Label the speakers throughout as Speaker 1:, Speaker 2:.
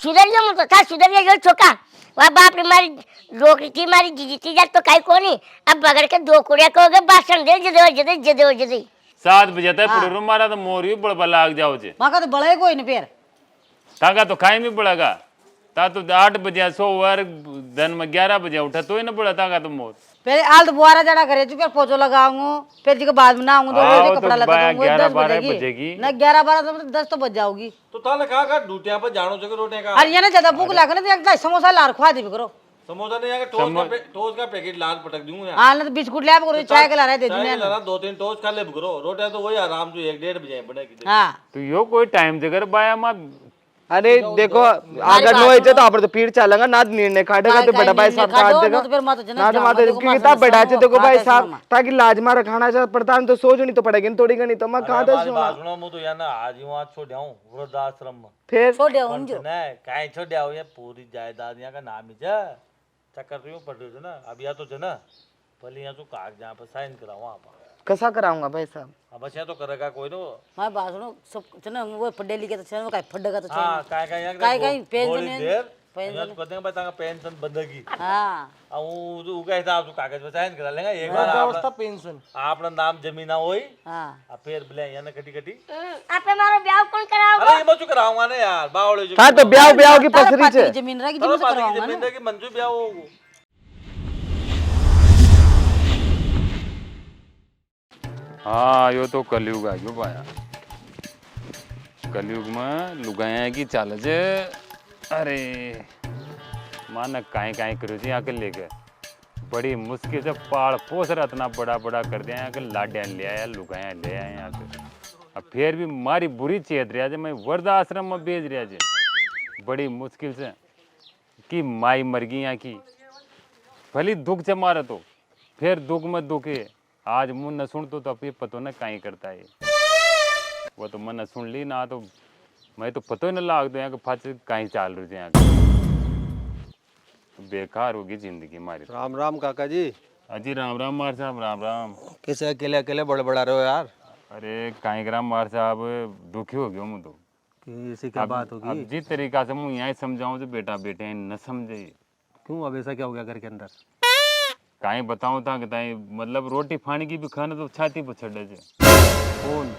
Speaker 1: सुधर गया मुझे था सुधर गया जो छोका वह बाप ने मारी रोकड़ी थी मारी जीजी थी जात तो काई कोनी अब बगड़ के दो कुड़िया को गए भाषण दे जदे
Speaker 2: 7 बजे तक पुरो मारा तो मोरी बड़बड़ लाग जाओ जे
Speaker 3: माका तो बड़े कोई नहीं फिर
Speaker 2: ताका तो खाई में पड़ेगा ता तो 8 बजे सो वर दिन में 11 बजे उठा तो ही ना पड़ा ताका तो मोर
Speaker 3: फिर आल तो बुआरा जड़ा करे फिर पोछो लगाऊंगा फिर जी के बाद में ना आऊंगा तो कपड़ा लगा दूंगा
Speaker 2: 11-12 बजेगी
Speaker 3: ना 11-12 तो 10 तो बज जाओगी
Speaker 4: तो ताले कहा ड्यूटियां पर जानो जगह रोटे का
Speaker 3: अरे ये ना ज्यादा भूख लगे ना तो एक समोसा लार खवा दी करो
Speaker 4: समोसा नहीं आके टोस्ट का पैकेट लाल पटक दूंगा यार
Speaker 3: हाँ ना तो बिस्कुट ले करो चाय के ला रहे दे दूंगा
Speaker 4: चाय ला 2-3 टोस्ट खा ले करो रोटे तो वही आराम से 1-1:30 बजे बनेगी
Speaker 3: हाँ
Speaker 2: तो यो कोई टाइम जगह बाया मा
Speaker 5: अरे देखो अगर नो है तो आप तो पीर चलेगा ना निर्णय काटेगा तो बड़ा भाई साहब काट देगा ना तो माता क्योंकि तब बैठा चे देखो भाई साहब ताकि लाज मार खाना चाह पड़ता तो सोच नहीं तो पड़ेगी थोड़ी गनी तो मैं कहा था
Speaker 4: सुनो मु तो यार ना आज वहां छोड़ जाऊं वृद्धाश्रम में
Speaker 5: फिर
Speaker 3: छोड़ दे उन जो
Speaker 4: ना काहे छोड़ जाओ ये पूरी जायदाद यहाँ का नाम ही जा चक्कर तो यूं पड़ रही है ना अब या तो जना पहले यहाँ तो कागज जहाँ पर साइन कराओ वहाँ पर
Speaker 5: कैसा कराऊंगा भाई साहब
Speaker 4: अब बस यहाँ तो करेगा कोई तो
Speaker 3: मैं बात सुनो सब चना वो पढ़े लिखे तो चना काय फड्डेगा तो
Speaker 4: हाँ काय यहाँ
Speaker 3: काय पेंशन
Speaker 4: पेंशन कहते हैं बताएंगा पेंशन बंदगी
Speaker 3: हाँ
Speaker 4: अब वो का हिसाब से कागज पर साइन करा लेंगे एक बार आपका पेंशन आपना नाम जमीन होई
Speaker 3: हाँ
Speaker 4: अब फिर बोले यहाँ ना कटी
Speaker 1: आपे मारो ब्याह कौन कराओगे
Speaker 4: अरे ये मत कराऊंगा ना यार बावड़े जो
Speaker 5: हाँ तो ब्याह की पसरी छे
Speaker 3: जमीन रही जमीन से करवाऊंगा
Speaker 4: जमीन की मंजूर ब्याह हो
Speaker 2: हाँ यो तो कलयुग आ गयो पाया कलयुग में लुगाया की चाल जे अरे माना काई काई करो जी आके लेके बड़ी मुश्किल से पाड़ पोस रहा इतना बड़ा बड़ा कर दिया यहाँ के लाड्या ले आया लुगाया ले आया यहाँ से अब फिर भी मारी बुरी चेत रहा जे मैं वृद्धाश्रम में भेज रहा जे बड़ी मुश्किल से कि माई मर गई यहाँ की भली दुख से मारे तो फिर दुख में दुख है आज मुँह न सुन तो अब ये पतो न काई करता है वो तो मन सुन ली ना तो मैं तो पतो ही न लाग दो यहाँ के फच कहीं चाल रही यहाँ बेकार होगी जिंदगी हमारी।
Speaker 6: राम राम काका जी।
Speaker 2: अजी राम राम मार साहब राम राम।
Speaker 6: कैसे अकेले अकेले बड़ा रहे हो यार?
Speaker 2: अरे काई ग्राम मार साहब दुखी हो गया हूँ तो
Speaker 6: ऐसी क्या बात होगी?
Speaker 2: अब जिस तरीका से मैं यहाँ समझाऊँ तो बेटा बेटे न समझे।
Speaker 6: क्यों अब ऐसा क्या हो गया घर के अंदर?
Speaker 2: काई बताऊँ था कि ताई मतलब रोटी पानी की भी खाना तो छाती पर छड़े जे।
Speaker 6: कौन?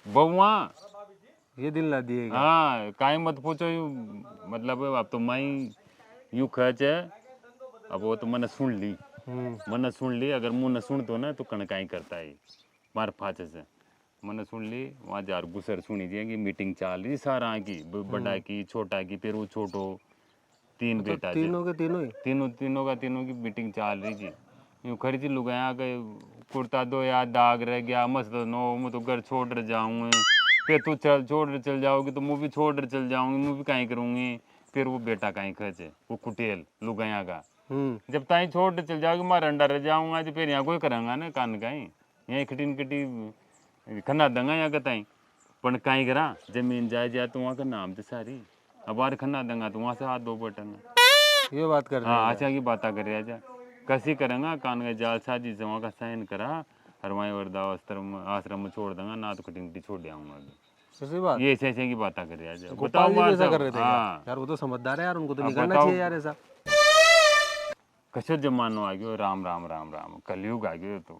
Speaker 2: बहुआ
Speaker 6: ये दिल ला दिए।
Speaker 2: हाँ काई मत पूछो यू मतलब अब तो मैं यूं खच है अब वो तो मैंने सुन ली मैंने सुन ली अगर मुँह न सुन तो ना तो कणकाई करता है मार फाचे से मैंने सुन ली वहाँ जार गुसर सुनी जी की मीटिंग चल रही सारा की बड़ा की छोटा की फिर वो छोटो 3 बेटा
Speaker 6: तीनों के
Speaker 2: तीनों की मीटिंग चल रही थी यूँ खड़ी थी लुगाया के कुर्ता दो यार दाग रह गया मस्त नो मैं तो घर छोड़ कर जाऊँगी फिर तू चल जाओगी तो मुँह भी छोड़ कर चल जाऊँगी मुँह भी कहीं करूँगी फिर वो बेटा कहीं खचे वो कुटेल लुगाया का जब ताई छोड़ कर चल जाओगी मैं अंडा रह जाऊँगा तो फिर यहाँ कोई करेंगा ना कान कहीं यहाँ कटी खना देंगा यहाँ का ताई पर कहीं करा जमीन जाए तो वहाँ का नाम तो सारी अब बार खना देंगा तो वहाँ से हाथ दो बटन
Speaker 6: ये बात कर रहे
Speaker 2: हाँ अच्छा की बात करे आजा कैसी करेंगा कान का जाल साजी से वहाँ का साइन करा हर वहीं वर्दा आश्रम में छोड़ देंगा ना तो कटिंग छोड़ जाऊंगा
Speaker 6: ऐसी बात?
Speaker 2: ये ऐसे की बात करे आजा
Speaker 6: गोपाल जी ऐसा कर रहे थे
Speaker 2: हाँ
Speaker 6: यार वो तो समझदार है यार उनको तो नहीं करना चाहिए यार ऐसा।
Speaker 2: कशो जमानो आ गयो राम राम राम राम कलयुग आ गयो तो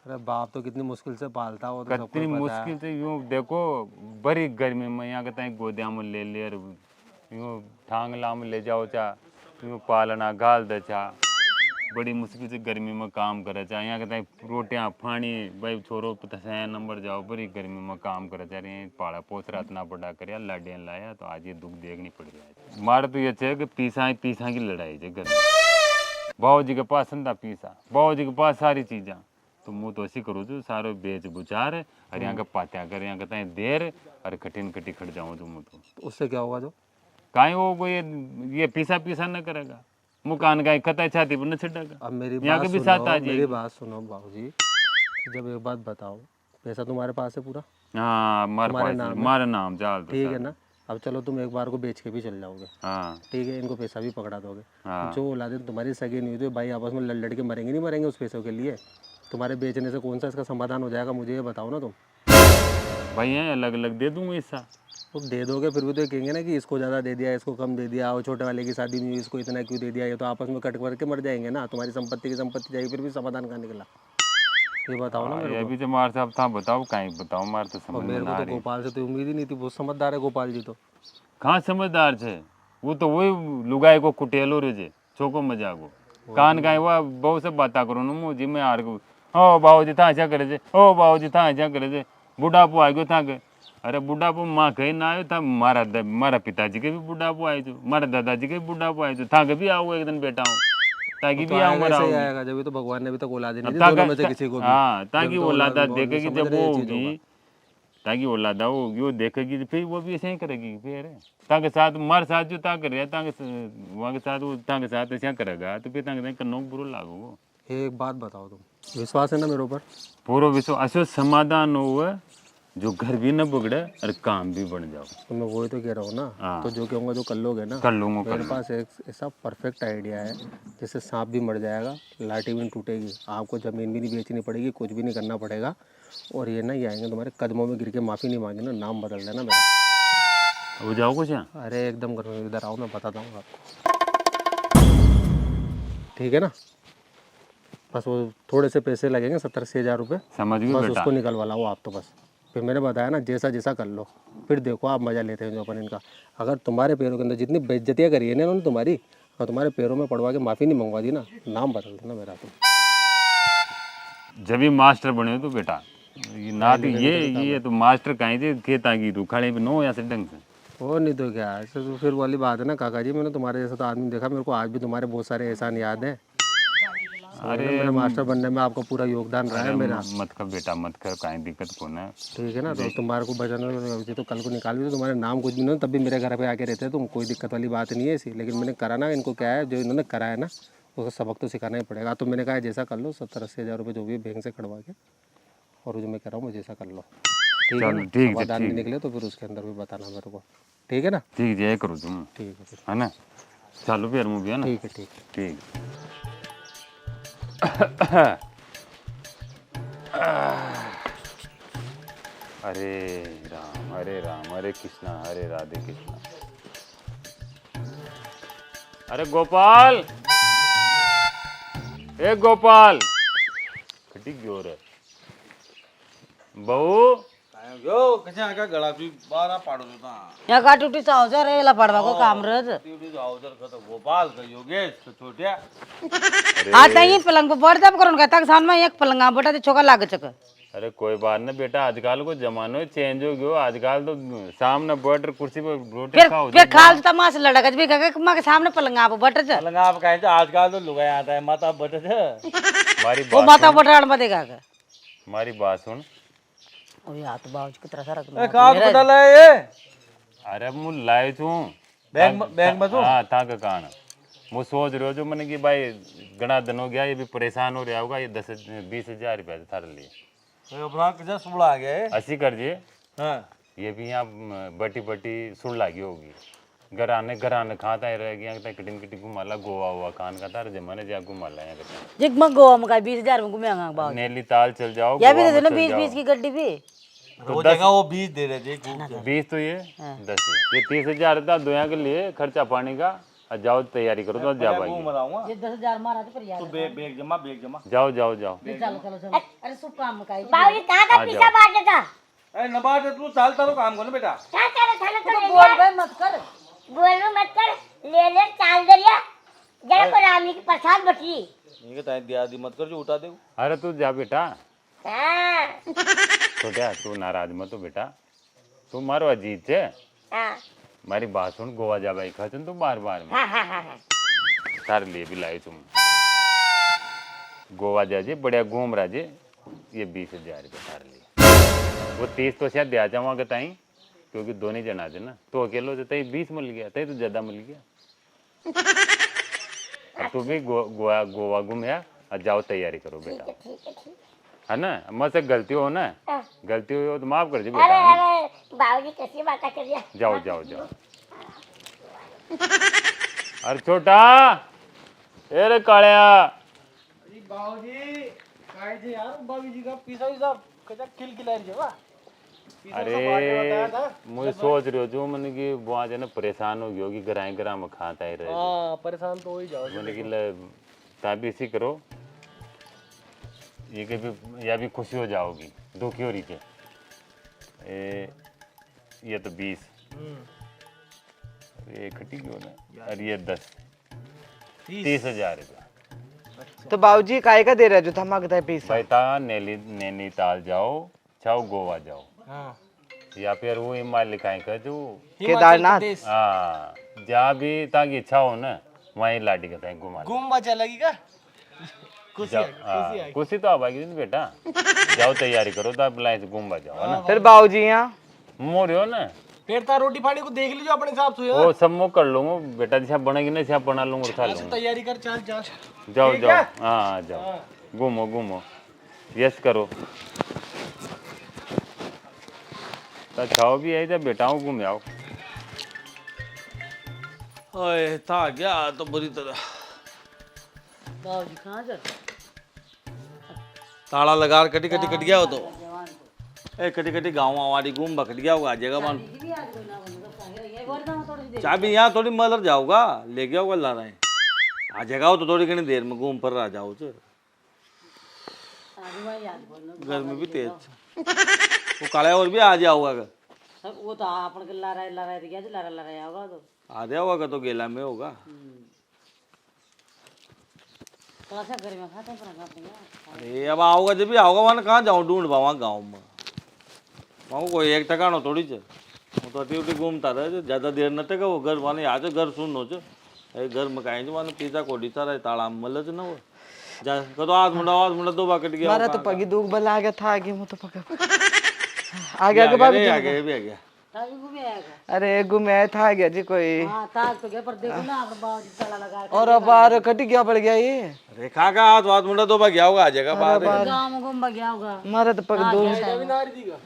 Speaker 6: अरे बाप तो कितनी मुश्किल से पालता हो तो
Speaker 2: कितनी मुश्किल से यूँ देखो बड़ी गर्मी में यहाँ कहते हैं गोदिया में ले ले यूँ ठांगला में ले जाओ चा यूँ पालना गाल दे चा बड़ी मुश्किल से गर्मी में काम करे चा यहाँ कहते हैं रोटियाँ फानी भाई छोरो तसैन नंबर जाओ बड़ी गर्मी में काम करे चा रहे पाड़ा पोस रहा इतना बड़ा कर लाडियाँ लाया तो आज ये दुख देखनी पड़ गया मार तो ये है कि पीसा की लड़ाई है घर बाबू जी के पास संदा पीसा बाबू जी के पास सारी चीज़ें तो मुँह तो ऐसी करूँ तो सारो बेच बुचार और यहाँ का पात्या कर यहाँ कहते हैं देर और कठिन कटी खट जाऊँ तो मुँह तो
Speaker 6: उससे क्या होगा? जो
Speaker 2: काहे वो ये पीसा न करेगा मुकान का खता छाती पर न छिड़ेगा।
Speaker 6: अब मेरी बात सुनो बाबूजी, जब एक बात बताओ, पैसा तुम्हारे पास है पूरा?
Speaker 2: हाँ हमारे नाम जाल
Speaker 6: ठीक है ना। अब चलो तुम एक बार को बेच के भी चल जाओगे,
Speaker 2: हाँ
Speaker 6: ठीक है, इनको पैसा भी पकड़ा दोगे,
Speaker 2: हाँ।
Speaker 6: जो औलादे तुम्हारी सगी नहीं हुई भाई आपस में लड़ के मरेंगे नहीं मरेंगे उस पैसों के लिए? तुम्हारे बेचने से कौन सा इसका समाधान हो जाएगा मुझे ये बताओ ना तुम।
Speaker 2: भाई अलग अलग दे दूंगा हिस्सा
Speaker 6: वो दे दोगे फिर भी तो ये कहेंगे ना कि इसको ज़्यादा दे दिया, इसको कम दे दिया, और छोटे वाले की शादी नहीं हुई इसको इतना क्यों दे दिया, ये तो आपस में कट करके मर जाएंगे ना, तुम्हारी संपत्ति की संपत्ति जाएगी, फिर भी समाधान कहाँ निकला, ये बताओ ना मेरे
Speaker 2: ये
Speaker 6: को।
Speaker 2: भी तो मार साहब था, बताओ कहीं बताओ, मार तो
Speaker 6: और
Speaker 2: समझ में
Speaker 6: मेरे
Speaker 2: ना
Speaker 6: को
Speaker 2: आ
Speaker 6: तो
Speaker 2: रही।
Speaker 6: गोपाल से तो उम्मीद ही नहीं थी, बहुत समझदार है गोपाल जी तो।
Speaker 2: कहाँ समझदार छे, वो तो वही लुगाई को कुटेलो रे जे छोको मजाको कान का वो बहुत सब बाता करो ना मुझे में आर को ओ बाबूजी था ऐसा करे जे, ओ बाबूजी था ऐसा करे जे, बुढ़ापो आ गयो था के, अरे बुढ़ापो माँ कहीं ना आयो था, मारा पिताजी के भी बुढ़ापो आए जो, मारा दादाजी के भी बुढ़ापो आए जो, था के भी आओ एक दिन बेटा हूँ ताकि भी आओ मरा
Speaker 6: सही आएगा, जब तो भगवान ने भी तो औलाद ही नहीं दी दोनों में से किसी को भी।
Speaker 2: हाँ
Speaker 6: जब
Speaker 2: ताकि
Speaker 6: तो
Speaker 2: औलादा
Speaker 6: बहुत
Speaker 2: देखेगी
Speaker 6: समझ
Speaker 2: जब
Speaker 6: रहे
Speaker 2: वो
Speaker 6: हैं चीज़ों
Speaker 2: होगी, ताकि औलादा होगी वो देखेगी फिर वो भी ऐसे ही करेगी फिर ताके साथ मार साथ जो ता करे ताके वहाँ के साथ वो ताके साथ ऐसा करेगा तो फिर ताके करनो बुरो लागो वो।
Speaker 6: एक बात बताओ, तुम विश्वास है ना मेरे ऊपर?
Speaker 2: पूरा विश्वास असो समाधान हो जो घर भी न बिगड़े और काम भी बन जाओ।
Speaker 6: तो मैं वही तो कह रहा हूँ ना,
Speaker 2: हाँ।
Speaker 6: तो जो कहूँगा जो कर लोगे ना।
Speaker 2: कर लूँगा
Speaker 6: मेरे पास एक ऐसा परफेक्ट आइडिया है जिससे सांप भी मर जाएगा, लाठी भी नहीं टूटेगी, आपको ज़मीन भी नहीं बेचनी पड़ेगी, कुछ भी नहीं करना पड़ेगा, और ये नहीं आएंगे तुम्हारे कदमों में गिर के माफ़ी नहीं मांगे ना, नाम बदल देना मेरा।
Speaker 2: हो जाओ कुछ यहाँ।
Speaker 6: अरे एकदम करो, इधर आओ मैं बताता हूँ आपको, ठीक है ना? बस वो थोड़े से पैसे लगेंगे, 70-80 हज़ार रुपये,
Speaker 2: समझ गए
Speaker 6: बस
Speaker 2: बेटा।
Speaker 6: उसको निकलवा लाओ आप तो बस। फिर मैंने बताया ना जैसा जैसा कर लो, फिर देखो आप मज़ा लेते हैं जो अपन इनका। अगर तुम्हारे पैरों के अंदर जितनी बेइज्जतियाँ करी है ना इन्होंने तुम्हारी, और तुम्हारे पैरों में पड़वा के माफ़ी नहीं मंगवा दी ना, नाम बदल देना मेरा तो।
Speaker 2: जब भी मास्टर बने तो बेटा ये ना तो ये तो मास्टर कहीं थे खेता की रुखाड़े पे नो या से ढंग से।
Speaker 6: और नहीं तो क्या, ऐसे तो फिर वाली बात है ना काका जी, मैंने तुम्हारे जैसा तो आदमी देखा, मेरे को आज भी तुम्हारे बहुत सारे एहसान याद हैं। अरे मेरे मास्टर बनने में आपका पूरा योगदान रहा है मेरा।
Speaker 2: मत कर बेटा मत कर, कहीं दिक्कत को ना।
Speaker 6: ठीक है ना, तो तुम्हारे को बचाना तो कल को निकाल भी तो तुम्हारे नाम कुछ भी नहीं, तब भी मेरे घर पे आके रहते हैं तुम, कोई दिक्कत वाली बात नहीं है ऐसी। लेकिन मैंने करा ना, इनको क्या है जो इन्होंने करा है ना उसका सबक तो सिखाना ही पड़ेगा। तो मैंने कहा जैसा कर लो, 70-80 हज़ार रुपये जो भी बैंक से कटवा के, और जो मैं कह रहा हूँ जैसा कर लो, ठीक है ना? समाधान भी निकले तो फिर उसके अंदर भी बताना मेरे को, ठीक है ना?
Speaker 2: ठीक है करो तुम,
Speaker 6: ठीक है फिर,
Speaker 2: है ना? चलो फिर मूवी है ना?
Speaker 6: ठीक है ठीक है।
Speaker 2: ठीक। हरे राम हरे कृष्णा हरे राधे कृष्णा। अरे गोपाल, ए गोपाल खटी क्यों रे बहू?
Speaker 4: यो कशा का गळा तू बारा पाडू होता
Speaker 3: या गाठुटी चावजा रे ला पडवा को काम रज
Speaker 4: ड्यूटी अवसर का गोपाल का योगेश तो छोट्या
Speaker 3: आता ही पलंग पर बढ़ दब करून का तक सान में एक पलंगा बटा ते छोका लाग चक।
Speaker 2: अरे कोई बात ना बेटा, आजकल को जमानो चेंज हो गयो, आजकल तो सामने बैठ कुर्सी पर रोटी खाओ।
Speaker 3: फिर खाल तो मास लड़का भी का मां के सामने पलंगा पर बट ज
Speaker 4: लंगा आप कहे आजकल तो लुगाई आता है माता बट
Speaker 2: मारी
Speaker 3: वो
Speaker 2: बात
Speaker 3: माता बटाड़ में देगा का।
Speaker 2: मारी बात सुन।
Speaker 3: ओ या तो बाबूजी कितना सारा
Speaker 4: ए का बदल है ये
Speaker 2: अरे मु लाए छू
Speaker 4: बैंक में तो
Speaker 2: हाँ था का कान वो सोच रहे हो जो मैंने कि भाई गणा दिन हो गया, ये भी परेशान हो रहा होगा, ये 10-20 हज़ार रुपया थारे लिए
Speaker 4: तो अपना किसा सुबह आ गया है
Speaker 2: ऐसी कर दिए।
Speaker 4: हां
Speaker 2: ये भी यहाँ बटी बटी सुन लागी होगी, घराने खाता है रह गया कटिंग कटिंग घुमाला गोवा हुआ खान का तार जमाने जा घुमाला यहाँ का
Speaker 3: जिग में गोवा में का 20,000 में घूमेगा बाबू
Speaker 2: नेली ताल चल जाओ
Speaker 3: या भी
Speaker 2: गोवा
Speaker 3: दे
Speaker 2: में
Speaker 3: देना
Speaker 2: चल
Speaker 3: 20
Speaker 2: जाओ।
Speaker 3: की गड्डी भी
Speaker 4: वो जगह वो 20 दे रहे थे खूब
Speaker 2: 20 तो ये 10 ये 30 हज़ार था दोया के लिए खर्चा पानी का, और जाओ तैयारी करो तो जा
Speaker 4: घूम
Speaker 2: पाएगी।
Speaker 4: रहा हूं
Speaker 3: ये 10,000 मारा तो फिर यार
Speaker 4: तो बैग जमा
Speaker 2: जाओ जाओ जाओ
Speaker 3: चलो चलो चलो अरे शुभ काम का
Speaker 1: बाबूजी कहाँ का पीछा बांट देता?
Speaker 4: ए नबाट तू चाल तारो काम कर ना बेटा
Speaker 1: क्या करे थाने तो ले
Speaker 3: बोल भाई मत कर
Speaker 1: बोलो मत कर, ले ले चाल दरिया जरा को रामी की प्रसाद बटी।
Speaker 4: ये कहता है दिया दी मत कर जो उठा दे
Speaker 2: अरे तू जा बेटा,
Speaker 1: हाँ
Speaker 2: छोटा तू नाराज मत हो बेटा, तू मारो अजीत है
Speaker 1: हाँ
Speaker 2: मारी बात सुन, गोवा जा भाई खचन तू बार बार में
Speaker 1: हाँ हाँ हाँ
Speaker 2: तार लिए भी लाए तुम गोवा जा जे बढ़िया घूम रहा जे, ये 20 हज़ार रुपये तार लिए, वो 30 तो शायद दिया जाऊँगा कि ताई क्योंकि दोनों जना थे ना, तो अकेलो से तई 20 मिल गया, तई तो ज्यादा मिल गया। अब तू भी गोवा घूमया और जाओ तैयारी करो बेटा, है ना? मुझसे गलती हो ना, गलती हुई हो तो माफ कर दे
Speaker 1: अरे
Speaker 2: बेटा।
Speaker 1: अरे बाबूजी कैसी बात कर दिया।
Speaker 2: जाओ जाओ जाओ। अरे छोटा ए रे कालिया
Speaker 4: बाबूजी काय जे यार बाबूजी का पीसा ही साहब कजा किल किला रे वाह
Speaker 2: अरे मुझे सोच रही हो जो मैंने कि वहाँ जो है ना परेशान हो गई होगी ग्राम ग्राम में खाता ही रहे
Speaker 6: परेशान तो हो ही जाओ।
Speaker 2: मैंने कि ता भी इसी करो ये कि भी या भी खुशी हो जाओगी दुखी हो रही के ये तो 20 ये इकट्ठी क्यों ना और ये 30,000 रुपया।
Speaker 5: तो बाबूजी काय का दे रहे जो था मांगता है पैसा?
Speaker 2: भाई ता नैनीताल जाओ चाहो गोवा जाओ या फिर वो हिमालय लिखाए का जो
Speaker 5: केदारनाथ।
Speaker 2: हाँ जहाँ भी ताकि इच्छा हो ना वहीं लाडी का था घुमा
Speaker 6: घूमवा चलेगी का?
Speaker 2: खुशी तो आवागी नहीं बेटा जाओ तैयारी करो तो आप लाइन से घूमवा जाओ है ना।
Speaker 5: फिर बाबूजी यहाँ
Speaker 2: मोर हो ना
Speaker 6: फिर तार रोटी पानी को देख लीजिए अपने हिसाब से।
Speaker 2: वो सब मैं कर लूंगा बेटा जैसा बनेगी ना जैसा बना लूंगा और खा लूंगा।
Speaker 6: तैयारी कर चल चल
Speaker 2: जाओ जाओ हाँ जाओ घूमो घूमो यस करो तो छाओ भी है जब बेटाओं घूम आओ।
Speaker 4: ओए था क्या तो बुरी तरह
Speaker 3: बाबूजी कहाँ जाते?
Speaker 4: ताला लगा कटी कटी कट गया हो तो ए कटी कटी गाँव आवारी घूम बकट गया होगा आ जाएगा मान चाबी यहाँ थोड़ी मलर जाओगा ले गया होगा ला रहे आ जाएगा हो तो थोड़ी घनी देर में घूम पर आ जाओ च गर्मी भी तेज वो काले और भी आ जाओगा
Speaker 3: सब वो तो अपन के ला रहा है क्या ला रहा होगा तो
Speaker 4: आ जाओगा होगा तो गेला में होगा
Speaker 3: तो ऐसा घर में खाते हैं पर
Speaker 4: अरे अब आओगा जब भी आओगा वहाँ कहाँ जाऊँ ढूंढ वहाँ गाँव में वहाँ कोई एक ठिकाना थोड़ी च वो तो अटी उटी घूमता रहे ज़्यादा देर न टेका वो घर वाले आज घर सुन नो घर में कहीं जो वहाँ पिज्जा कोडी सारा ताला मल च ना वो जा कदो आज मुंडा दो बाकट गया
Speaker 5: मारा तो पगी दूग बला आ गया था आगे मुँह तो पका आ गया के बाबूजी
Speaker 4: आगे भी आ गया
Speaker 3: ताकि घूमे आएगा।
Speaker 5: अरे घूमे था आ गया जी कोई
Speaker 3: हाँ ताक तो गया पर देखो ना आप बाबूजी ताला लगा
Speaker 5: और अब बाहर कटी क्या पड़ गया ये
Speaker 4: रेखा का हाथ मुंडा दो गया होगा आ जाएगा बाहर
Speaker 3: गाँव में घूम गया होगा।
Speaker 5: मारा तो पग दूग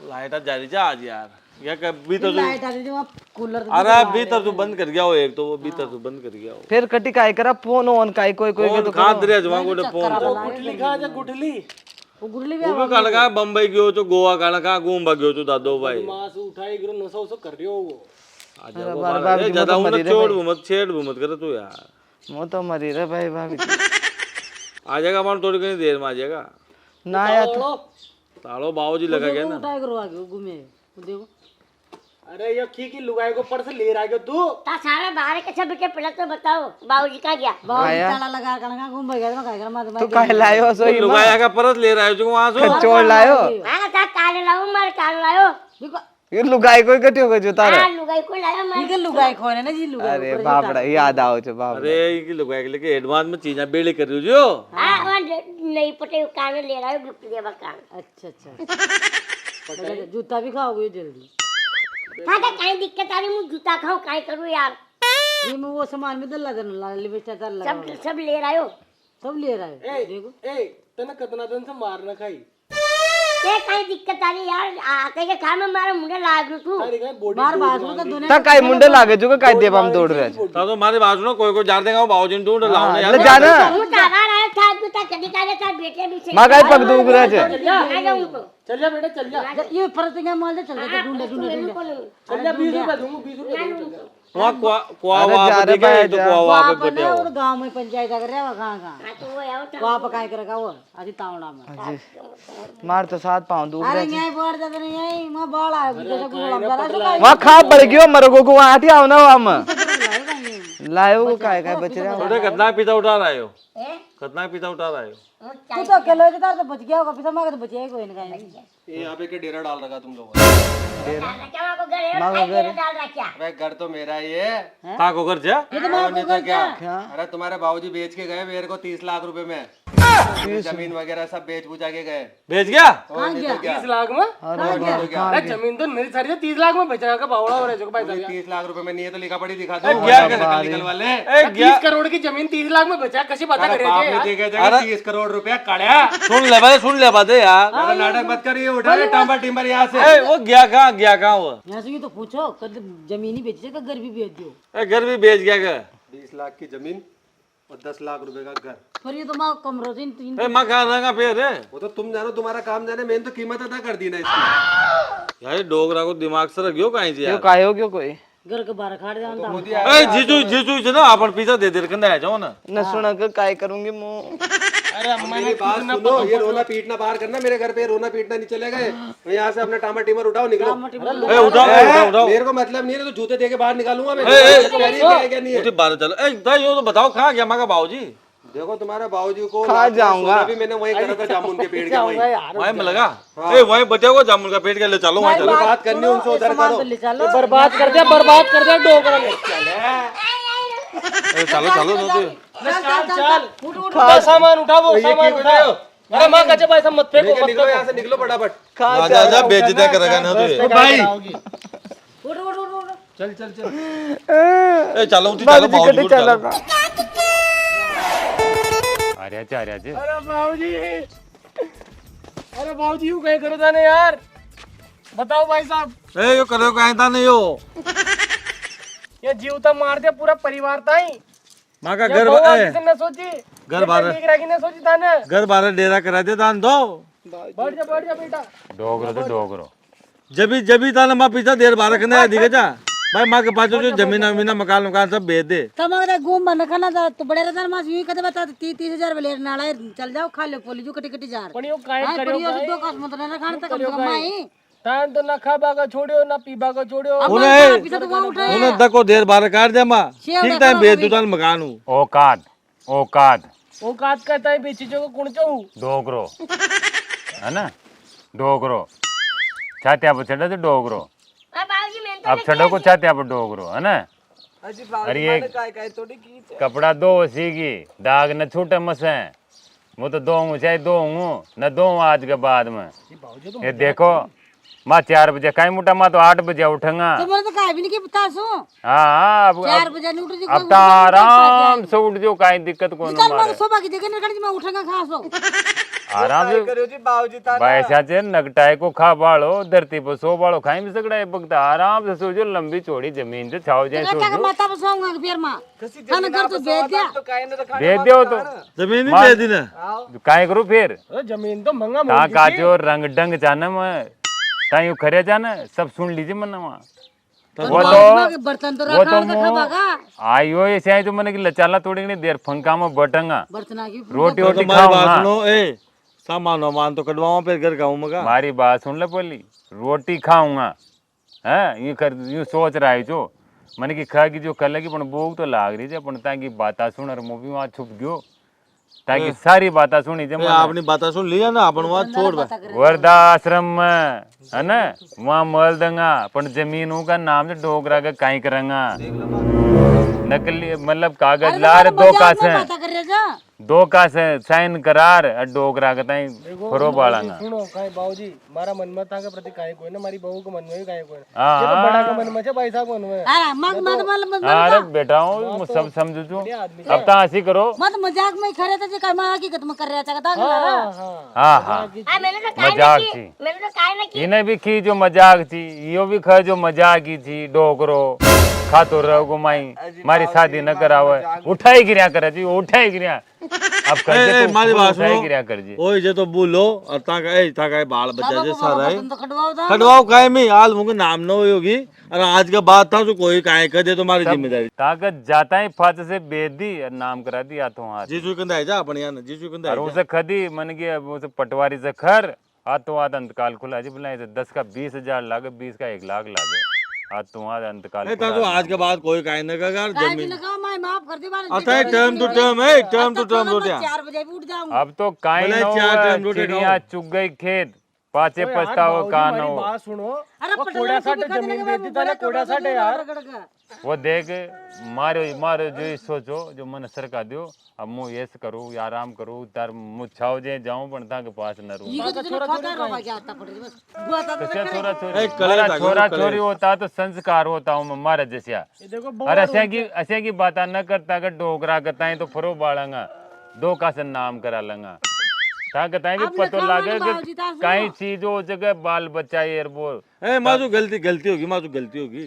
Speaker 4: लाइट जा रही आज यार या कभी तो
Speaker 3: लाइट आ रही थी वहाँ कूलर
Speaker 4: अरे भीतर तो बंद कर गया हो एक तो वो भीतर तो बंद कर गया हो
Speaker 5: फिर कटी काय करा फोन ऑन काय कोई कोई के तो
Speaker 4: खाद रे जमा को फोन
Speaker 6: गुठली खा जा गुठली
Speaker 3: वो गुरली भी
Speaker 4: वो भी काल का बम्बई गयो तो गोवा काल का घूम गयो तो दादो भाई
Speaker 6: मास उठाई गिरो नशा उसा कर रही हो वो
Speaker 4: आ जाओ बाहर ज्यादा उन छोड़ मत छेड़ मत कर तू यार
Speaker 5: मो तो मरी रे भाई भाभी
Speaker 4: आ जाएगा मान थोड़ी घनी देर में आ जाएगा
Speaker 5: ना आया तो
Speaker 4: तालो बाबूजी लगा गया ना
Speaker 3: उठाए करो आगे घूमे देखो
Speaker 6: अरे ये की लुगाई को पर से ले रहा है तू
Speaker 1: ता सारा बाहर के सब बेटे पहले तो बताओ बाबूजी कहाँ गया?
Speaker 3: बाबूजी ताला लगा कर घूम गया तो काय कर मार
Speaker 5: तो काय लायो सो ही
Speaker 4: लुगाया का परत ले रहा है जो वहां से
Speaker 5: चोर लायो
Speaker 1: हाँ ता काले लाओ मार काले लाओ
Speaker 3: देखो
Speaker 5: ये लुगाई कोई कटी हो जो तारा
Speaker 1: हाँ लुगाई को लाया मार
Speaker 3: इनके लुगाई खोने ना जी लुगाई
Speaker 5: अरे बापड़ा याद आओ छे बाप
Speaker 4: अरे इनकी लुगाई के लेके एडवांस में चीजें बेले कर रही हो
Speaker 1: हाँ वहाँ नहीं पटे कान ले रहा है गुप्त देवा कान।
Speaker 3: अच्छा अच्छा जूता भी खाओगे जल्दी
Speaker 1: हाँ तो कहीं दिक्कत आ रही मुझे जूता खाऊं काहे करूँ यार।
Speaker 3: ये में वो सामान में दल्ला देना लिपस्टिक तार लगा
Speaker 1: सब ले रहा हो
Speaker 3: सब ले रहा है देखो
Speaker 6: ए तना कितना दिन से मार ना खाई
Speaker 1: ये कहीं दिक्कत आ रही यार आके के खा में मारा मुंडे लाग रू तू
Speaker 6: अरे काय बॉडी
Speaker 3: बार बार तो दुनिया
Speaker 5: ता काय मुंडे लागे जो काय देव हम दौड़ रहे छे
Speaker 4: तो मारे बाजू ना कोई जान देगा बाबूजी ढूंढ लाओ यार
Speaker 5: ले जाना
Speaker 1: मुझे तारा रहा था तू ता कदी काले ता बेटे भी से
Speaker 5: मा काय पग दूग रहे छे
Speaker 1: आ जाऊं तो
Speaker 6: चल जा बेटा चल जा
Speaker 3: ये परत क्या माल दे चल जा ढूंढे ढूंढे
Speaker 6: चल जा 20 रुपए दूंगा 20 रुपए दूंगा
Speaker 4: वहाँ कुआ वहाँ पे देखा है तो कुआ वहाँ पे बैठे हो
Speaker 3: और गांव में पंचायत अगर रहा कहां कहां
Speaker 1: हाँ तो वो आओ तो
Speaker 3: वहां पे काय करेगा वो आदि तावड़ा में
Speaker 5: मार तो 7 पाँव दूग
Speaker 3: अरे
Speaker 5: रहे छे
Speaker 3: यहीं बढ़ जाते नहीं यहीं मैं बाल आ जैसे गुलाम जरा तो काय
Speaker 5: वहां खा पड़ गयो मर को वहां हटी आओ ना हम लायो को काय काय बच रहा
Speaker 4: छोटे कितना पीता उठा रहे हो
Speaker 1: ए
Speaker 4: कितना पीता उठा रहे हो
Speaker 3: तू तो अकेले जो तार तो बच गया होगा पिता मांगे तो बचे कोई नहीं
Speaker 6: ये यहाँ पे के डेरा डाल रखा तुम लोगों
Speaker 1: क्या को घर है काहे तेरे डाल रहा क्या?
Speaker 6: अरे घर तो मेरा ही है
Speaker 4: ता को कर जा
Speaker 6: नहीं तो क्या अरे तुम्हारे बाबूजी बेच के गए मेरे को 30 लाख रुपए में जमीन वगैरह सब बेच बुझा के गए
Speaker 4: भेज गया
Speaker 6: और नहीं तो क्या
Speaker 7: 30 लाख में अरे जमीन तो मेरी सारी 30 लाख में बेचने का बावड़ा हो रहा है जो भाई साहब
Speaker 6: 30 लाख रुपए में नहीं है तो लिखा पड़ी दिखा दो निकल वाले
Speaker 7: 30 करोड़ की जमीन 30 लाख में बेचा कशी बात
Speaker 6: अरे बाप ने देखे जगह 30 करोड़ रुपया काढ़ा
Speaker 4: सुन ले बात यार
Speaker 6: अरे नाटक मत करिए उठा ले टांबर टिम्बर यहाँ से
Speaker 4: ए, वो गया कहाँ वो
Speaker 3: यहाँ से तो पूछो कद जमीन ही बेची का घर भी बेच दियो
Speaker 4: घर भी बेच गया क्या
Speaker 6: 20 लाख की जमीन
Speaker 8: और 10 लाख रुपए का घर।
Speaker 3: फिर ये तो माँ कमरों से तीन
Speaker 4: ए माँ कहाँ रहेगा फिर है
Speaker 8: वो तो तुम जानो, तुम्हारा काम जाने, मैंने तो कीमत अदा कर दी ना इसकी।
Speaker 4: यार डोगरा को दिमाग से रखियो कहीं से
Speaker 5: क्यों
Speaker 4: यार।
Speaker 5: काहे हो क्यों कोई
Speaker 3: घर के बाहर खाड़ जानता हूँ।
Speaker 4: ए जीजू जीजू से ना अपन पिज्जा दे दे रखना है जाओ ना।
Speaker 5: न सुना कर काय करूंगी मुंह।
Speaker 8: मेरी बात सुनो, ये रोना पीटना बाहर करना, मेरे घर पे रोना पीटना नहीं चलेगा। यहाँ से अपना टामा टीमर उठाओ, निकलो।
Speaker 4: ए उठाओ उठाओ।
Speaker 8: मेरे को मतलब नहीं है तो जूते दे के बाहर निकालूंगा मैं। क्या नहीं है।
Speaker 4: उठी बारह चलो। ए दाई यो तो बताओ कहाँ गया माँ का बाबूजी?
Speaker 8: देखो तुम्हारे बाबूजी को
Speaker 5: खा जाऊंगा।
Speaker 8: अभी मैंने वही करा था जामुन के पेड़ के वही।
Speaker 4: वहीं में लगा। ए वहीं बचा हुआ जामुन का पेट के ले चलो वहीं चलो।
Speaker 8: बात करनी है उनसे, उधर करो।
Speaker 7: बर्बाद कर दिया डोगरा ने।
Speaker 4: ए चलो चलो तो
Speaker 7: चल सामान उठा वो सामान उठा। अरे माँ कच्चे पैसा मत फेंको मत
Speaker 8: निकलो यहाँ से, निकलो फटाफट।
Speaker 4: आजा आजा बेइज्जती करेगा ना तू भाई।
Speaker 8: चल चल चल।
Speaker 4: ए चलो उठी चलो बाबूजी को चलो।
Speaker 2: अरे
Speaker 7: अरे बाबूजी यूं कहीं करो जाने यार। बताओ भाई साहब,
Speaker 4: ए यो करो कहीं था नहीं यो।
Speaker 7: ये जीव तो मार दिया पूरा परिवार था ही।
Speaker 4: माँ का
Speaker 7: ये
Speaker 4: घर
Speaker 7: बहू किसी ने सोची
Speaker 4: घर बाहर
Speaker 7: की ने सोची था ना।
Speaker 4: घर बाहर डेरा करा दे दान दो।
Speaker 7: बैठ जा बेटा।
Speaker 2: डोगरो तो डोगरो।
Speaker 4: जबी जबी था ना माँ पीछा देर बाहर रखना है दिखे जा भाई। माँ के पास जो जमीन वमीना मकान मकान सब बेच दे।
Speaker 3: तब अगर घूम बन खाना तो बड़े रहता मास यूं कहते बता 30,000 ले नाला चल जाओ खा लो पोली जो कटी कटी जार।
Speaker 7: पण यो काय
Speaker 3: हां
Speaker 7: करियो
Speaker 3: पड़ियो से दो कास मत ना खाना तक कम से कम माई।
Speaker 7: टाइम तो ना खाबा का छोड़ियो ना पीबा का छोड़ियो।
Speaker 4: उन्हें
Speaker 3: पीछे तो वहां उठे
Speaker 4: उन्हें दको देर बाहर काट दे माँ। ठीक टाइम बेच दूँ मकान हूँ।
Speaker 2: औकात औकात
Speaker 7: वो कात कहता है बेची जो कुण चो
Speaker 2: डोगरो है ना। डोगरो छात्या पर चढ़ा तो डोगरो।
Speaker 1: बाबूजी मैंने तो
Speaker 2: अब चढ़ो को छात्या पर डोगरो है ना। अरे ये कपड़ा दो सीगी दाग न छूटे मसे। वो तो दो चाहे दो न दो आज के बाद में। ये देखो माँ 4 बजे कहीं मुटा माँ तो 8 बजे उठेगा।
Speaker 3: तो मैं तो काय भी नहीं की बता सो।
Speaker 2: हाँ अब
Speaker 3: 4 बजे नहीं उठ जी।
Speaker 2: अब तो आराम से उठ जो कहीं दिक्कत को
Speaker 3: चल मैं सुबह की जगह निकल जी मैं उठेगा खासो।
Speaker 2: आराम से पैसा से नगटाए को खा बाड़ो धरती पर सो बाड़ो खाई भी सकड़ा है बगता आराम से सो जो लंबी चौड़ी जमीन से छाव जाए सो जो
Speaker 3: माता पर सोऊंगा फिर मां खाना घर तो भेज दिया।
Speaker 2: दे दो तो
Speaker 4: जमीन ही बेच दी ना।
Speaker 2: काय करो फिर
Speaker 7: जमीन तो महंगा
Speaker 2: ता काचो रंग डंग जाना मैं ताई खरे जाना सब सुन लीजिए मन्ना वहाँ वो तो
Speaker 3: बर्तन तो
Speaker 2: वो
Speaker 3: रखा
Speaker 2: तो
Speaker 3: है खाबागा
Speaker 2: आयो ऐसे आई तो मैंने कि लचाला तोड़ेंगे देर फंका में बटंगा
Speaker 3: बर्तन की
Speaker 2: रोटी
Speaker 4: तो
Speaker 2: वोटी
Speaker 4: तुम्हारी बात
Speaker 2: खाऊंगा।
Speaker 4: सुनो ए सामान वामान तो कटवाओ फिर घर गाँव में का।
Speaker 2: हमारी बात सुन ले बोली रोटी खाऊंगा है ये कर यूं सोच रहा है जो मैंने कि खा की जो कल की पण भूख तो लाग रही है पण ताकि बात सुन और मुँह भी वहाँ छुप गयो ताकि सारी बात सुनी जब
Speaker 4: आपने बात सुन लिया ना अपन वहाँ छोड़ दे।
Speaker 2: वृद्धाश्रम में है ना वहाँ मल देंगा पण जमीनों का नाम से डोगरा का काई करेंगा नकली मतलब कागज लार दो का से साइन करार डोगरा का ताई फरो बालांगा।
Speaker 7: सुनो काय बाबूजी मारा मन में था के प्रति काय कोई ना मारी बहू को मन में काय कोई
Speaker 2: हाँ,
Speaker 7: ये तो बड़ा का मन में है भाई साहब मन में।
Speaker 3: अरे मत
Speaker 2: अरे बेटा हूँ सब समझू छू अब तो हंसी करो
Speaker 3: मजाक में खरे थे काय मैं हकीकत में कर रहा था ता
Speaker 2: हाँ हाँ
Speaker 1: मैंने तो काय
Speaker 2: मजाक
Speaker 1: नहीं
Speaker 2: थी
Speaker 1: की मैंने तो काय नहीं की।
Speaker 2: इन्हें भी की जो मजाक थी यो भी ख जो मजाक की थी डोगरो खातो रहो गुमाई मारी शादी न करावे उठाई गिरिया करे जी उठाई गिरिया अब कर दे तो
Speaker 4: मारी बात
Speaker 2: उठाई
Speaker 4: सुनो
Speaker 2: गिरिया कर जी
Speaker 4: ओए जे तो बोलो और ताका बाल बच्चा जे सारा है
Speaker 3: तो खटवाओ था
Speaker 4: खटवाओ काय में आज मुझे नाम न होगी और आज का बात था तो कोई काय कर दे तुम्हारी जिम्मेदारी।
Speaker 2: ताकत जाता ही फात से बेच दी और नाम करा दिया तो हाथ
Speaker 4: जीजू कंदा है जा अपन यहाँ जीजू कंदा
Speaker 2: और उसे खदी मन की उसे पटवारी से खर हाथों हाथ अंतकाल खुला जी बुलाए 10 का 20,000 लागे 20 का 1 लाख लागे हाथों हाथ अंतकाल
Speaker 4: तो आज के बाद कोई काय न कर
Speaker 3: काय भी लगा मैं माफ कर दी बार
Speaker 4: आता है टर्म टू टर्म है टर्म टू टर्म रोटियां
Speaker 3: 4 बजे भी उठ जाऊंगा।
Speaker 2: अब तो काई
Speaker 4: भले
Speaker 2: न
Speaker 4: चार
Speaker 2: हुआ,
Speaker 4: टाइम रोटी
Speaker 2: चिड़िया चुग गई खेत पाचे पछताओ का न हो।
Speaker 7: बात सुनो
Speaker 3: अरे
Speaker 7: कोड़ा सा जमीन बेच दी था कोड़ा सा यार।
Speaker 2: वो देख मारो मारो जो सोचो जो मन सरका दियो अब मु ऐस करूँ आराम करूँ तार मुछाओ जे जाऊं पण ता के पास न रहूं।
Speaker 3: ये तो छोरा रोवा क्या आता पड़े बस बुआ था
Speaker 2: कैसे छोरा
Speaker 4: एक
Speaker 2: छोरी
Speaker 4: कलेश
Speaker 2: हमारा
Speaker 4: आ गया,
Speaker 2: छोरा
Speaker 4: कलेश।
Speaker 2: छोरी होता तो संस्कार होता हूँ मारे जैसा और ऐसे की बात न करता अगर डोगरा करता है तो फरो बाड़ांगा 2 का से नाम करा लंगा ताकत है कि पतो लागे कि कई चीज हो जगह बाल बच्चा ये बोल
Speaker 4: ए माजू गलती होगी माजू गलती होगी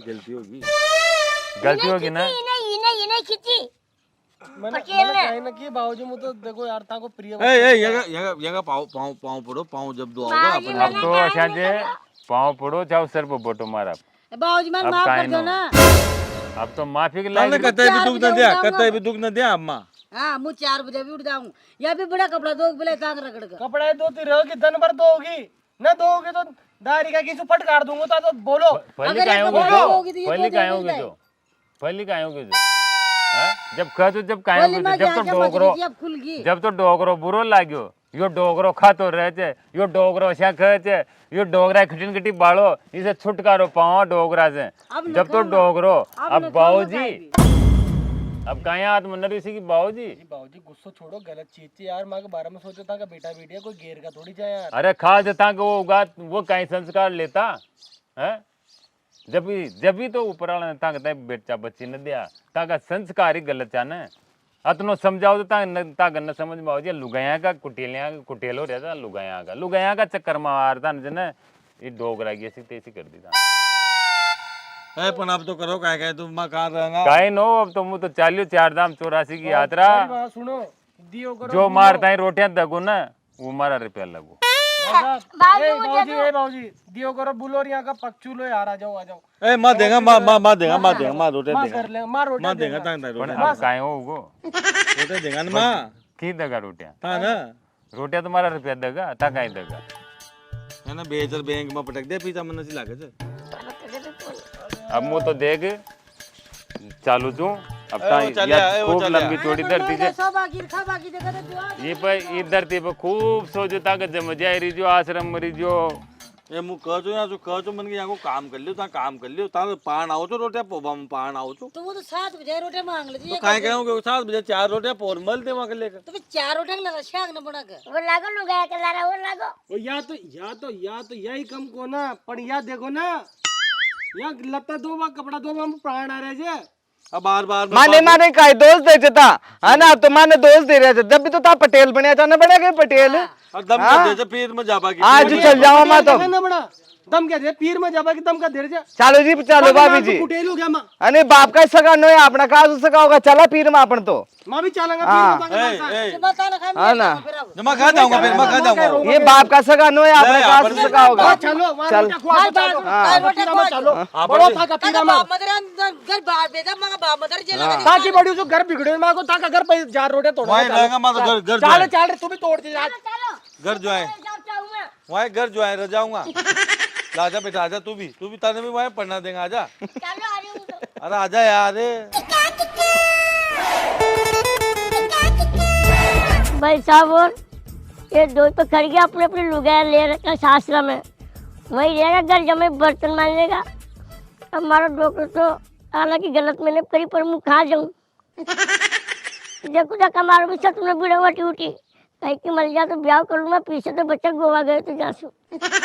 Speaker 2: गलती होगी ना
Speaker 1: ये नहीं खींची पटेल ने
Speaker 7: कहीं ना कि बाबूजी मुझे तो देखो यार ताको प्रिय
Speaker 4: ए यंगा पाँव पाँव पाँव पड़ो, पाँव जब दो होगा
Speaker 1: बाबूजी
Speaker 4: अपने
Speaker 2: अब तो अच्छा जे पाँव पड़ो चाहे सर पर बोटो मारा
Speaker 3: बाबूजी मैं
Speaker 2: अब
Speaker 3: माफ
Speaker 2: काहे
Speaker 3: कर दो
Speaker 2: नो?
Speaker 3: ना।
Speaker 2: अब तो माफी के
Speaker 4: ताने
Speaker 2: लायक
Speaker 4: कतई भी दुख न दिया, कतई भी दुख न दिया अम्मा।
Speaker 3: हाँ मुझे 4 बजे भी उठ जाऊँ या भी बड़ा कपड़ा दो बोले ताक रगड़ कर।
Speaker 7: कपड़े धोती रहोगी दिन भर धोगी, न धोगी तो दाढ़ी का किसी फटकार दूंगा तो बोलो।
Speaker 2: पहली
Speaker 3: अगर
Speaker 2: काहे
Speaker 3: एक
Speaker 2: होगे
Speaker 3: कपड़ा
Speaker 2: जो
Speaker 3: होगी तो ये
Speaker 2: पहली
Speaker 3: दो
Speaker 2: काहे
Speaker 3: दिन
Speaker 2: होगे
Speaker 3: जाए।
Speaker 2: जो पहली काहे होगे जो हाँ? जब कह तो जब काहे
Speaker 3: बोली
Speaker 2: होगे
Speaker 3: माँ
Speaker 2: जो?
Speaker 3: की
Speaker 2: जब तो
Speaker 3: आंखें
Speaker 2: डोगरो
Speaker 3: मचली थी, अब खुल गई।
Speaker 2: जब तो डोगरो बुरो लाग्यो यो डोगरो खातो रहे छे यो डोगरो शा कहे छे यो डोगरा खिटिन खिटी बाळो इसे छुटकारो पाओ डोगरा से
Speaker 3: अब न
Speaker 2: जब तो
Speaker 3: खाऊंगा।
Speaker 2: डोगरो
Speaker 3: अब
Speaker 2: अब
Speaker 3: न
Speaker 2: बाबूजी
Speaker 3: खाऊंगा
Speaker 2: अब कहीं आत्मनर इसी की बाबूजी
Speaker 7: बाबूजी गुस्सा छोड़ो, गलत चीज थी यार, माँ के बारे में सोचो था कि बेटा बेटिया कोई घेर का थोड़ी जाए यार।
Speaker 2: अरे खा देता कि वो उगा वो कहीं संस्कार लेता है जब भी तो ऊपर वाला ने ताकता बेटा बच्ची न दिया ताका संस्कार ही गलत चाने अतनो समझाओ तो ताक न समझ में आओ जे लुगाया का कुटेलो रहता लुगाया का चक्कर में मारता न जने ये डोगरा की ऐसी तेसी कर दी था
Speaker 4: ए पण अब तो करो काय काय तुम मां कहां रहेगा?
Speaker 2: काहे नो अब तो मुँह तो चालियो 4 धाम 84 की यात्रा
Speaker 7: मेरी बात सुनो, दियो करो
Speaker 2: जो मारता है रोटियां दगो ना वो मारा रुपया लगो
Speaker 7: बाबूजी दियो करो बुलो यहाँ का पक्चू लो यार, आ जाओ आ जाओ।
Speaker 4: ए मां देगा मां रोटे
Speaker 7: माँ
Speaker 4: देगा
Speaker 7: कर ले, माँ रोटी
Speaker 4: मां देगा
Speaker 7: देगा।
Speaker 4: तांग
Speaker 2: पण
Speaker 4: रोटे
Speaker 2: अब काहे होगो
Speaker 4: रोटे देगा ना मां
Speaker 2: की दगा रोटियां
Speaker 4: ता ना
Speaker 2: रोटियां तो मारा रुपया दगा ता काहे दगा
Speaker 4: है ना बेचर बैंक में पटक दे पीछा मन नहीं लागे छे।
Speaker 2: अब मुँह तो देख चालू छू अब ता
Speaker 4: वो चलिया,
Speaker 2: या
Speaker 4: वो
Speaker 2: खूब
Speaker 4: चलिया।
Speaker 2: लंबी चौड़ी धरती से
Speaker 3: सब बाकी खा बाकी देखा तो जो
Speaker 2: ये पर ये धरती पर खूब सोचो ताकत जम जाए रही जो आश्रम मरी जो
Speaker 4: ए मु कह जो या जो कह जो मन के यहाँ को काम कर लियो ता काम कर लियो ता पान आओ तो रोटे पोबा में पान आओ तो
Speaker 3: वो तो 7 बजे रोटे मांग लेती
Speaker 4: तो काहे कहूं कि 7 बजे 4 रोटे पोर मल दे वहां के लेकर
Speaker 3: तो 4 रोटे लगा शाग न बना के।
Speaker 1: वो लागो लुगाया के लारा वो लागो
Speaker 7: वो या तो यही कम को ना, पर या देखो ना यहाँ लत्ता दो बार कपड़ा दो बार प्राण आ रहे जे।
Speaker 4: अब बार
Speaker 5: माने काय दोस्त दे था है ना तो माने दोस्त दे रहे थे जब भी तो ता पटेल बने जाना बड़ा के पटेल
Speaker 4: और दम कर दे जे पीर में जाबा की
Speaker 5: आज चल जाओ मां तो
Speaker 7: ना बड़ा दम क्या दे पीर में जाबा की दम का देर जा।
Speaker 5: चलो जी चलो भाभी जी
Speaker 7: कुटेल हो गया माँ,
Speaker 5: अरे बाप का सगा नो है अपना का सगा होगा चला पीर में अपन तो
Speaker 7: माँ भी चलेगा
Speaker 5: हाँ।
Speaker 7: पीर में ताकि
Speaker 4: ए
Speaker 3: बता ना खा
Speaker 5: हाँ ना
Speaker 4: जमा खा जाऊंगा फिर मैं खा जाऊंगा
Speaker 5: ये बाप का सगा नो है अपना का सगा होगा
Speaker 7: चलो वहाँ
Speaker 5: चल।
Speaker 7: रोटा खुआ दो, चलो
Speaker 3: रोटे
Speaker 7: पीरा में चलो
Speaker 4: हाँ,
Speaker 7: बड़ो
Speaker 4: पर-
Speaker 7: था का पीरा
Speaker 3: ताका
Speaker 7: में
Speaker 3: बाप मदर घर बाहर बेटा मगा बाप मदर जे लगा
Speaker 7: ताकि बड़ी जो घर बिगड़े माँ को ताका घर पे 4 रोटे तोड़
Speaker 4: वहीं रहेगा मैं तो घर जो
Speaker 7: चल
Speaker 4: है
Speaker 7: चल तू भी तोड़ दे आज।
Speaker 4: घर जो है वहीं घर जो है रह जाऊंगा आजा बेटा आजा तू भी ताने भी वहीं पढ़ना देगा आजा अरे आजा यार
Speaker 1: भाई साहब और ये दो तो कर गया अपने अपने लुगाया ले रखा शास्त्र में वही रहेगा घर जमे बर्तन मांगेगा। अब हमारा डॉक्टर तो हालांकि गलत मैंने करी पर मुँह खा जाऊँ देखो जाकर हमारा भी सच में बुढ़ा हुआ उठी कहीं की मर जा तो ब्याह करूँ मैं पीछे तो बच्चा गोवा गए तो जासू